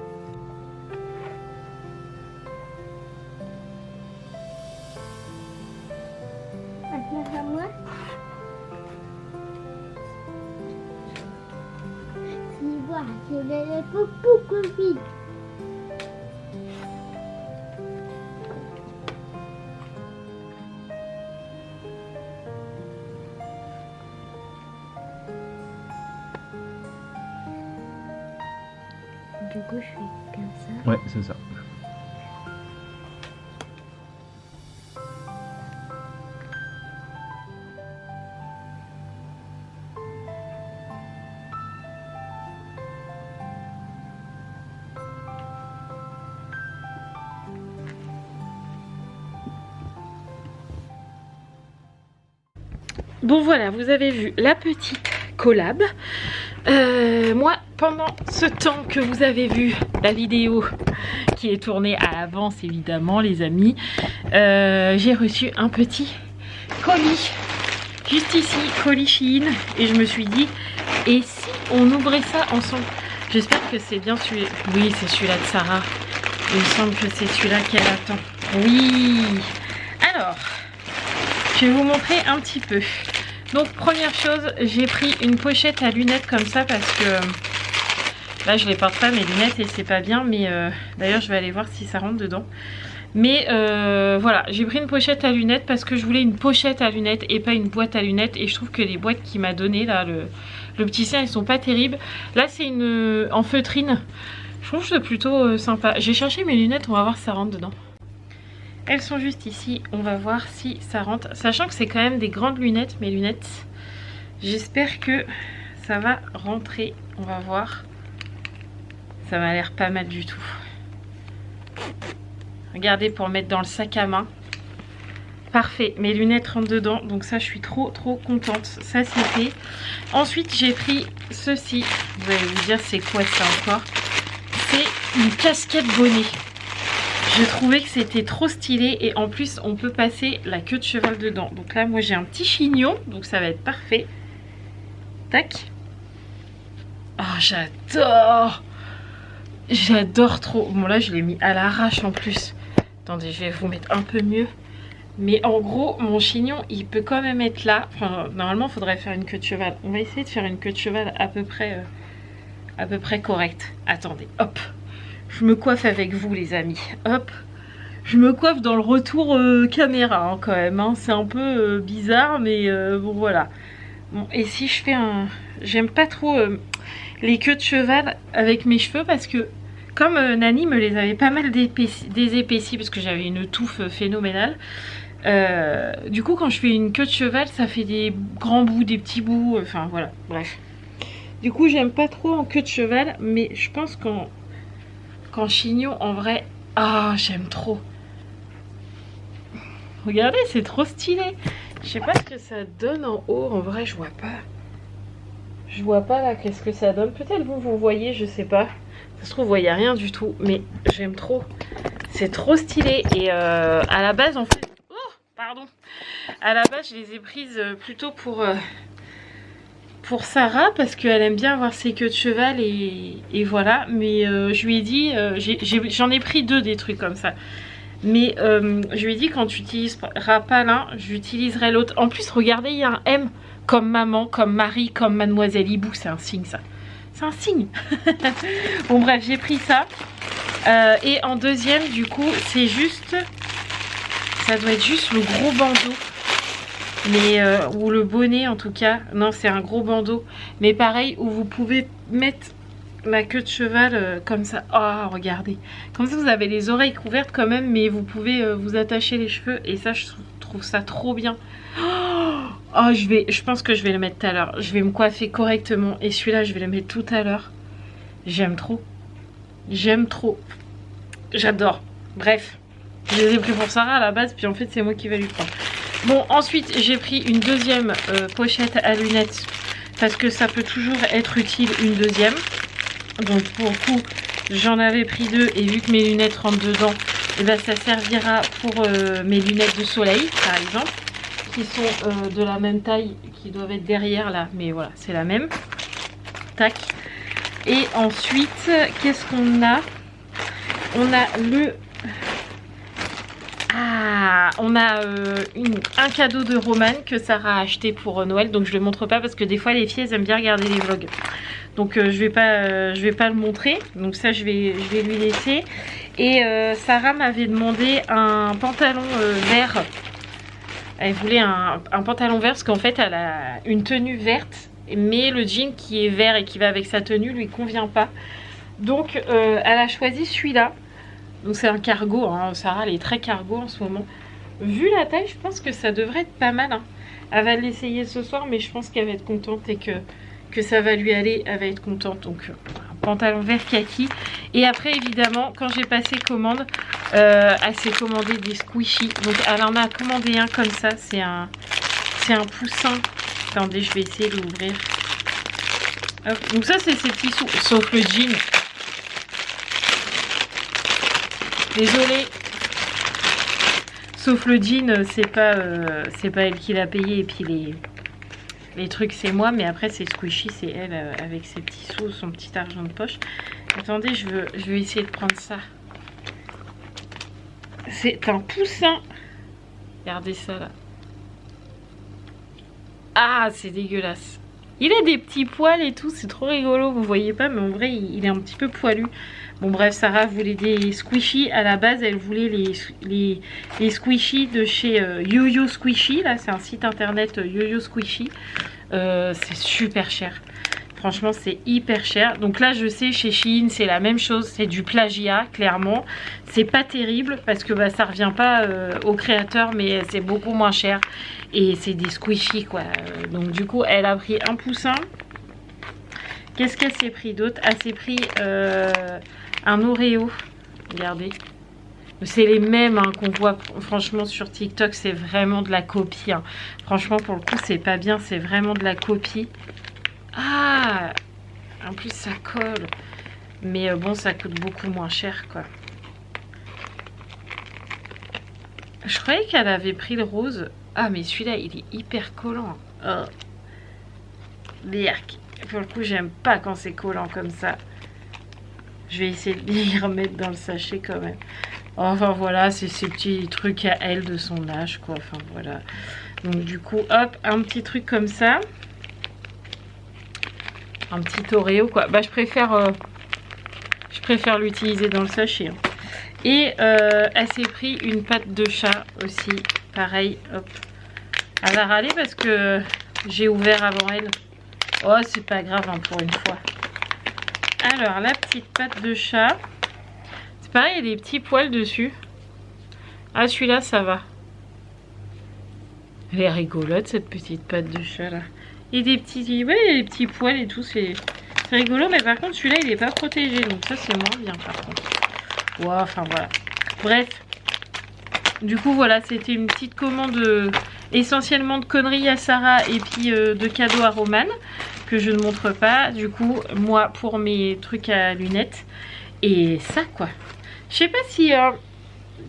[SPEAKER 3] Maintenant à moi. Tu vois, je vais le beaucoup vite. Du coup, je fais comme ça.
[SPEAKER 2] Ouais, c'est ça.
[SPEAKER 1] Bon voilà, vous avez vu la petite collab. Moi, pendant ce temps que vous avez vu la vidéo qui est tournée à l'avance, évidemment, les amis, j'ai reçu un petit colis, juste ici, colis Shein, et je me suis dit, et si on ouvrait ça ensemble? J'espère que c'est bien celui-là. Oui, c'est celui-là de Sarah. Il me semble que c'est celui-là qu'elle attend. Oui. Alors, je vais vous montrer un petit peu. Donc première chose, j'ai pris une pochette à lunettes comme ça parce que là je les porte pas mes lunettes et c'est pas bien, mais d'ailleurs je vais aller voir si ça rentre dedans. Mais voilà, j'ai pris une pochette à lunettes parce que je voulais une pochette à lunettes et pas une boîte à lunettes, et je trouve que les boîtes qu'il m'a donné là, le petit sien, ils sont pas terribles. Là c'est une en feutrine, je trouve que c'est plutôt sympa. J'ai cherché mes lunettes, on va voir si ça rentre dedans. Elles sont juste ici, on va voir si ça rentre. Sachant que c'est quand même des grandes lunettes, mes lunettes. J'espère que ça va rentrer. On va voir. Ça m'a l'air pas mal du tout. Regardez, pour mettre dans le sac à main. Parfait, mes lunettes rentrent dedans. Donc ça, je suis trop contente. Ça, c'est fait. Ensuite, j'ai pris ceci. Vous allez vous dire, c'est quoi ça encore? C'est une casquette bonnet. Je trouvais que c'était trop stylé et en plus on peut passer la queue de cheval dedans. Donc là moi j'ai un petit chignon, donc ça va être parfait. Tac. Oh j'adore. J'adore trop. Bon là je l'ai mis à l'arrache en plus. Attendez, je vais vous mettre un peu mieux. Mais en gros mon chignon il peut quand même être là. Enfin normalement il faudrait faire une queue de cheval. On va essayer de faire une queue de cheval à peu près correcte. Attendez, hop. Je me coiffe avec vous les amis, hop. Je me coiffe dans le retour caméra hein, quand même, hein. C'est un peu bizarre mais bon voilà. Bon, et si je fais un... J'aime pas trop les queues de cheval avec mes cheveux parce que comme Nani me les avait pas mal désépaissis parce que j'avais une touffe phénoménale. Du coup quand je fais une queue de cheval ça fait des grands bouts, des petits bouts, enfin voilà, bref. Du coup j'aime pas trop en queue de cheval mais je pense qu'en chignon en vrai, ah j'aime trop. Regardez, c'est trop stylé. Je sais pas ce que ça donne en haut, en vrai je vois pas. Je vois pas là qu'est-ce que ça donne. Peut-être vous voyez, je sais pas. Ça se trouve vous voyez rien du tout, mais j'aime trop. C'est trop stylé et à la base en fait, oh pardon. À la base je les ai prises plutôt pour Sarah parce qu'elle aime bien avoir ses queues de cheval et voilà. Mais je lui ai dit, j'en ai pris deux des trucs comme ça. Mais je lui ai dit quand tu utiliseras pas l'un, j'utiliserai l'autre. En plus regardez, il y a un M comme maman, comme Marie, comme Mademoiselle Hibou. C'est un signe ça. C'est un signe. Bon bref, j'ai pris ça. Et en deuxième du coup c'est juste, ça doit être juste le gros bandeau. Mais ou le bonnet en tout cas, non c'est un gros bandeau, mais pareil où vous pouvez mettre la queue de cheval comme ça. Oh regardez, comme ça vous avez les oreilles couvertes quand même, mais vous pouvez vous attacher les cheveux et ça je trouve ça trop bien. Oh je pense que je vais le mettre tout à l'heure, je vais me coiffer correctement et celui-là je vais le mettre tout à l'heure. J'aime trop, j'adore. Bref, je les ai pris pour Sarah à la base, puis en fait c'est moi qui vais lui prendre. Bon ensuite j'ai pris une deuxième pochette à lunettes parce que ça peut toujours être utile une deuxième. Donc pour le coup j'en avais pris deux et vu que mes lunettes rentrent dedans, et ben ça servira pour mes lunettes de soleil par exemple. qui sont de la même taille, qui doivent être derrière là, mais voilà, c'est la même. Tac. Et ensuite, qu'est-ce qu'on a? On a le... Ah, on a un cadeau de Roman que Sarah a acheté pour Noël, donc je le montre pas parce que des fois les filles elles aiment bien regarder les vlogs. Donc je vais pas le montrer, donc ça je vais lui laisser. Et Sarah m'avait demandé un pantalon vert. Elle voulait un pantalon vert parce qu'en fait elle a une tenue verte, mais le jean qui est vert et qui va avec sa tenue lui convient pas. Donc elle a choisi celui-là. Donc c'est un cargo, hein. Sarah elle est très cargo en ce moment. Vu la taille, je pense que ça devrait être pas mal, hein. Elle va l'essayer ce soir, mais je pense qu'elle va être contente et que ça va lui aller, elle va être contente. Donc un pantalon vert kaki. Et après évidemment, quand j'ai passé commande, elle s'est commandé des squishies. Donc elle en a commandé un comme ça, c'est un poussin. Attendez, je vais essayer de l'ouvrir. Donc ça c'est ses petits sous, sauf le jean. Désolée. Sauf le jean, c'est pas elle qui l'a payé, et puis les trucs c'est moi, mais après c'est squishy, c'est elle avec ses petits sous, son petit argent de poche. Attendez, je vais essayer de prendre ça. C'est un poussin. Regardez ça là. Ah, c'est dégueulasse. Il a des petits poils et tout, c'est trop rigolo, vous voyez pas, mais en vrai il est un petit peu poilu. Bon bref, Sarah voulait des squishies. À la base, elle voulait les squishies de chez Yo-Yo Squishy. Là, c'est un site internet Yo-Yo Squishy. C'est super cher. Franchement, c'est hyper cher. Donc là, je sais, chez Shein, c'est la même chose. C'est du plagiat, clairement. C'est pas terrible parce que bah, ça revient pas au créateur, mais c'est beaucoup moins cher. Et c'est des squishies, quoi. Donc du coup, elle a pris un poussin. Qu'est-ce qu'elle s'est pris d'autre? Elle s'est pris... un Oreo, regardez. C'est les mêmes hein, qu'on voit franchement sur TikTok, c'est vraiment de la copie. Hein. Franchement, pour le coup, c'est pas bien, c'est vraiment de la copie. Ah, en plus ça colle. Mais bon, ça coûte beaucoup moins cher, quoi. Je croyais qu'elle avait pris le rose. Ah, mais celui-là, il est hyper collant. Oh. Berk. Pour le coup, j'aime pas quand c'est collant comme ça. Je vais essayer de les remettre dans le sachet quand même. Enfin voilà, c'est ces petits trucs à elle de son âge, quoi. Enfin voilà. Donc du coup, hop, un petit truc comme ça. Un petit Oreo, quoi. Bah je préfère l'utiliser dans le sachet. Hein. Et elle s'est pris une patte de chat aussi. Pareil, hop. Elle a râlé parce que j'ai ouvert avant elle. Oh, c'est pas grave hein, pour une fois. Alors, la petite patte de chat. C'est pareil, il y a des petits poils dessus. Ah, celui-là, ça va. Elle est rigolote, cette petite patte de chat, là. Et des petits... Ouais, il y a des petits poils et tout, c'est rigolo. Mais par contre, celui-là, il n'est pas protégé. Donc ça, c'est moins bien, par contre. Ouais, enfin, voilà. Bref. Du coup, voilà, c'était une petite commande essentiellement de conneries à Sarah et puis de cadeaux à Roman. Que je ne montre pas, du coup moi pour mes trucs à lunettes et ça quoi. Je sais pas si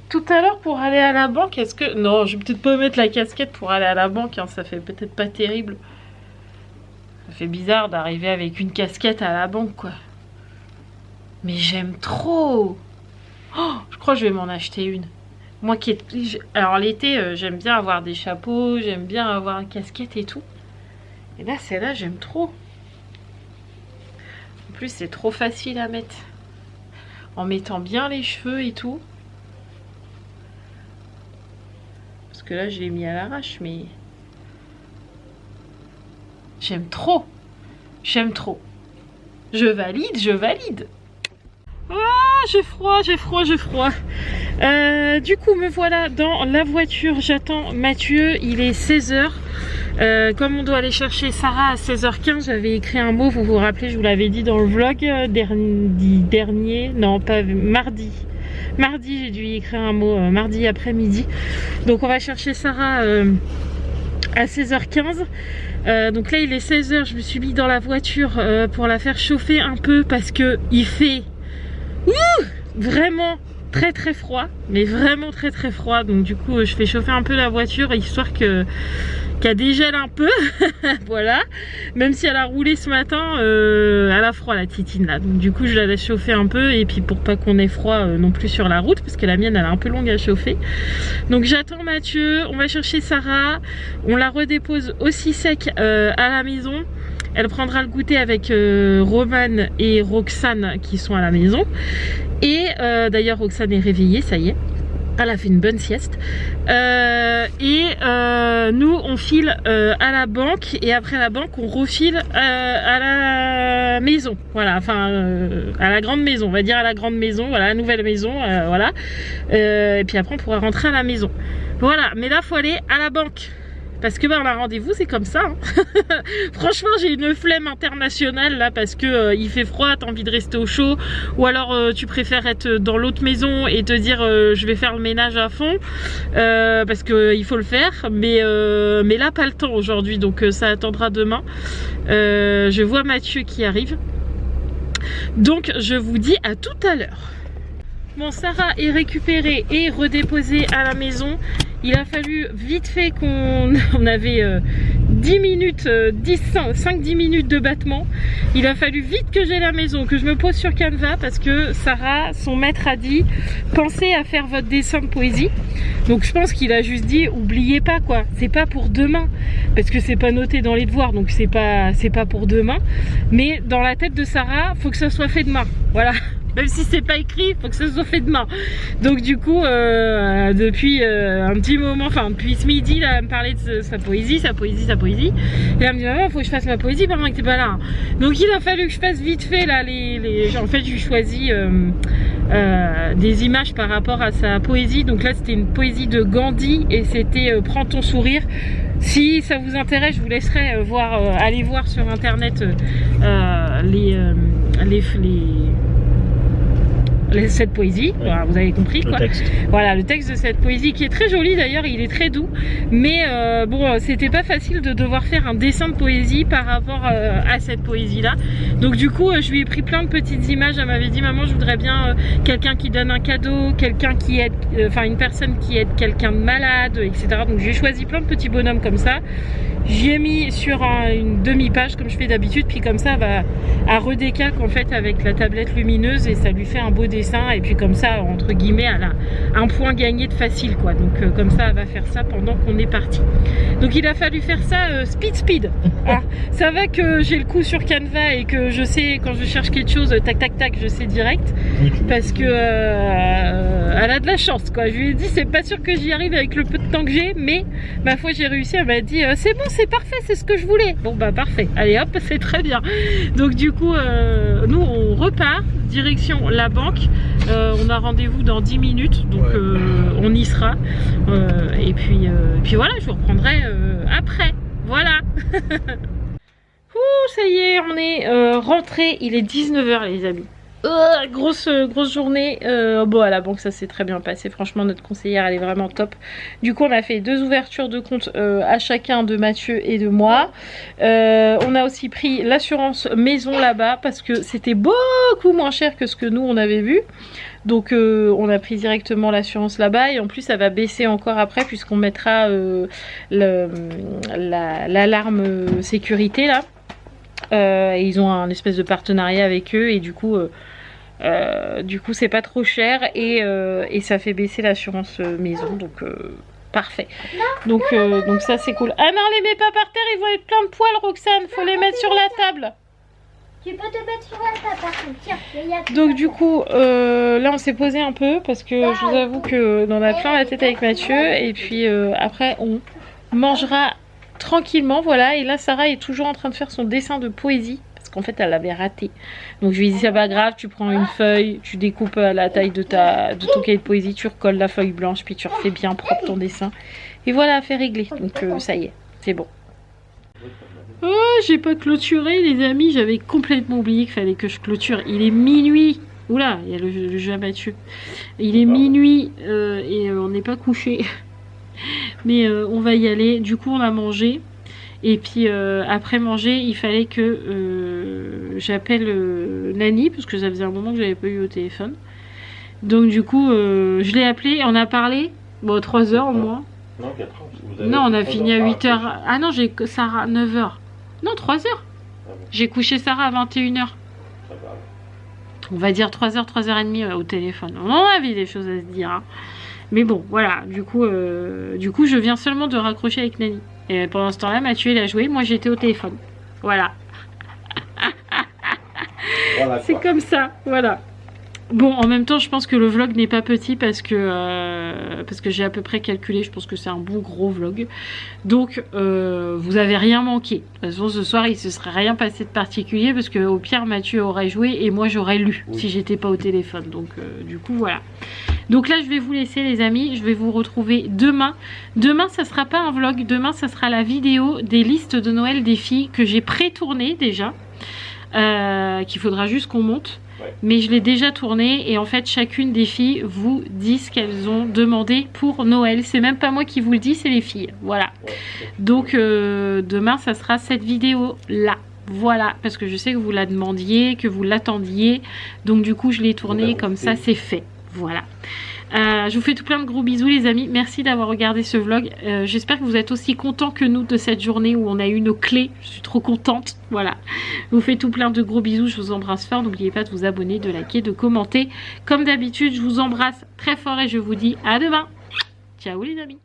[SPEAKER 1] tout à l'heure pour aller à la banque, est-ce que... Non, je vais peut-être pas mettre la casquette pour aller à la banque, hein, ça fait peut-être pas terrible. Ça fait bizarre d'arriver avec une casquette à la banque quoi. Mais j'aime trop. Oh, je crois que je vais m'en acheter une. Moi qui est... Alors l'été j'aime bien avoir des chapeaux, j'aime bien avoir une casquette et tout. Et là, celle-là, j'aime trop. En plus, c'est trop facile à mettre. En mettant bien les cheveux et tout. Parce que là, je l'ai mis à l'arrache, mais... J'aime trop. J'aime trop. Je valide, je valide. Ah, j'ai froid, j'ai froid, j'ai froid. Du coup, me voilà dans la voiture. J'attends Mathieu. Il est 16 h. Comme on doit aller chercher Sarah à 16 h 15, j'avais écrit un mot, vous vous rappelez, je vous l'avais dit dans le vlog dernier, non pas mardi. Mardi, j'ai dû écrire un mot, mardi après-midi. Donc on va chercher Sarah à 16 h 15. Donc là il est 16 h, je me suis mis dans la voiture pour la faire chauffer un peu parce que il fait vraiment très très froid, mais vraiment très très froid. Donc du coup je fais chauffer un peu la voiture histoire qu'elle dégèle un peu. Voilà, même si elle a roulé ce matin, elle a froid la titine là, donc du coup je la laisse chauffer un peu, et puis pour pas qu'on ait froid non plus sur la route, parce que la mienne elle est un peu longue à chauffer. Donc j'attends Mathieu, on va chercher Sarah, on la redépose aussi sec à la maison. Elle prendra le goûter avec Roman et Roxane qui sont à la maison. Et d'ailleurs Roxane est réveillée, ça y est. Elle a fait une bonne sieste. Nous on file à la banque, et après la banque on refile à la maison. Voilà, enfin à la grande maison, on va dire à la grande maison, voilà, la nouvelle maison, voilà. Et puis après on pourra rentrer à la maison. Voilà, mais là faut aller à la banque. Parce que on a rendez-vous, c'est comme ça. Hein. Franchement, j'ai une flemme internationale là, parce que il fait froid, t'as envie de rester au chaud, ou alors tu préfères être dans l'autre maison et te dire je vais faire le ménage à fond, parce que il faut le faire. Mais là, pas le temps aujourd'hui, donc ça attendra demain. Je vois Mathieu qui arrive, donc je vous dis à tout à l'heure. Bon, Sarah est récupérée et redéposée à la maison. Il a fallu vite fait qu'on avait 10 minutes, 5-10 minutes de battement. Il a fallu vite que j'ai la maison, que je me pose sur Canva, parce que Sarah, son maître, a dit pensez à faire votre dessin de poésie. Donc je pense qu'il a juste dit oubliez pas quoi, c'est pas pour demain, parce que c'est pas noté dans les devoirs, donc c'est pas pour demain. Mais dans la tête de Sarah, faut que ça soit fait demain. Voilà. Même si c'est pas écrit, faut que ça soit fait demain. Donc du coup, depuis un petit moment, enfin depuis ce midi, là, elle me parlait de sa poésie. Et elle me dit maman, faut que je fasse ma poésie pendant que t'es pas là. Donc il a fallu que je fasse vite fait là en fait j'ai choisi des images par rapport à sa poésie. Donc là c'était une poésie de Gandhi et c'était Prends ton sourire. Si ça vous intéresse, je vous laisserai aller voir sur internet cette poésie, ouais. Voilà, vous avez compris quoi. Voilà, le texte de cette poésie qui est très joli d'ailleurs, il est très doux, mais bon, c'était pas facile de devoir faire un dessin de poésie par rapport à cette poésie là. Donc du coup je lui ai pris plein de petites images. Elle m'avait dit maman, je voudrais bien quelqu'un qui donne un cadeau, quelqu'un qui aide, enfin une personne qui aide quelqu'un de malade, etc. Donc j'ai choisi plein de petits bonhommes comme ça. J'y ai mis sur une demi-page comme je fais d'habitude, puis comme ça elle redécalque en fait avec la tablette lumineuse et ça lui fait un beau dessin, et puis comme ça entre guillemets elle a un point gagné de facile quoi. Donc comme ça elle va faire ça pendant qu'on est parti. Donc il a fallu faire ça speed. Ah, ça va que j'ai le coup sur Canva et que je sais quand je cherche quelque chose tac tac tac je sais direct, parce que elle a de la chance quoi. Je lui ai dit c'est pas sûr que j'y arrive avec le peu de temps que j'ai, mais ma foi j'ai réussi. Elle m'a dit c'est bon, c'est parfait, c'est ce que je voulais. Bon bah parfait, allez hop, c'est très bien. Donc du coup nous on repart direction la banque. On a rendez-vous dans 10 minutes, donc on y sera. Et puis voilà, je vous reprendrai après. Voilà. Ouh, ça y est, on est rentré. Il est 19 h les amis. Grosse journée. Bon, à la banque ça s'est très bien passé, franchement notre conseillère elle est vraiment top. Du coup on a fait 2 ouvertures de compte à chacun de Mathieu et de moi. On a aussi pris l'assurance maison là-bas parce que c'était beaucoup moins cher que ce que nous on avait vu. Donc on a pris directement l'assurance là-bas, et en plus ça va baisser encore après puisqu'on mettra l'alarme sécurité là. Et ils ont un espèce de partenariat avec eux, et du coup c'est pas trop cher, et ça fait baisser l'assurance maison, donc parfait. Donc ça c'est cool. Ah non, les mets pas par terre, ils vont être plein de poils Roxane, faut les mettre sur la table.
[SPEAKER 3] Tu peux te mettre sur la table par contre, tiens.
[SPEAKER 1] Donc du coup là on s'est posé un peu parce que je vous avoue que on a plein la tête avec Mathieu, et puis après on mangera tranquillement, voilà. Et là Sarah est toujours en train de faire son dessin de poésie parce qu'en fait elle l'avait raté. Donc je lui ai dit c'est pas grave, tu prends une feuille, tu découpes à la taille de ton cahier de poésie, tu recolles la feuille blanche, puis tu refais bien propre ton dessin, et voilà, affaire réglée. Donc ça y est, c'est bon. Oh, j'ai pas clôturé les amis, j'avais complètement oublié qu'il fallait que je clôture. Il est minuit. Oula, il y a le jeu à Mathieu. Il est minuit et on n'est pas couché. Mais on va y aller. Du coup on a mangé, et puis après manger il fallait que j'appelle Nani parce que ça faisait un moment que j'avais pas eu au téléphone. Donc du coup, je l'ai appelé, on a parlé, bon 3 heures au moins.
[SPEAKER 2] Non, 4 heures. Vous avez
[SPEAKER 1] Non, on a
[SPEAKER 2] 3
[SPEAKER 1] fini à
[SPEAKER 2] heures
[SPEAKER 1] 8
[SPEAKER 2] par
[SPEAKER 1] heures. Ah non, j'ai Sarah 9 heures. Non, 3 heures.
[SPEAKER 2] bon.
[SPEAKER 1] J'ai couché Sarah à 21 heures.
[SPEAKER 2] Ça va.
[SPEAKER 1] On va dire 3 heures, 3h30 au téléphone. On en avait des choses à se dire. Hein. Mais bon, voilà. Du coup, je viens seulement de raccrocher avec Nani. Et pendant ce temps-là, Mathieu, il a joué. Moi, j'étais au téléphone. Voilà.
[SPEAKER 2] Voilà,
[SPEAKER 1] C'est
[SPEAKER 2] quoi.
[SPEAKER 1] comme ça. Voilà. Bon, en même temps, je pense que le vlog n'est pas petit parce que j'ai à peu près calculé. Je pense que c'est un bon gros vlog. Donc, vous avez rien manqué. De toute façon, ce soir, il se serait rien passé de particulier parce que au pire, Mathieu aurait joué et moi, j'aurais lu si j'étais pas au téléphone. Donc, du coup, voilà. Donc là, je vais vous laisser, les amis. Je vais vous retrouver demain. Demain, ça sera pas un vlog. Demain, ça sera la vidéo des listes de Noël des filles que j'ai pré-tournées déjà. Qu'il faudra juste qu'on monte. Mais je l'ai déjà tourné et en fait chacune des filles vous dit ce qu'elles ont demandé pour Noël. C'est même pas moi qui vous le dis, c'est les filles. Voilà. Donc demain ça sera cette vidéo là. Voilà, parce que je sais que vous la demandiez, que vous l'attendiez. Donc du coup je l'ai tourné comme ça, c'est fait. Voilà. Je vous fais tout plein de gros bisous les amis, merci d'avoir regardé ce vlog. J'espère que vous êtes aussi contents que nous de cette journée où on a eu nos clés. Je suis trop contente, voilà. Je vous fais tout plein de gros bisous, je vous embrasse fort. N'oubliez pas de vous abonner, de liker, de commenter. Comme d'habitude, je vous embrasse très fort et je vous dis à demain. Ciao les amis.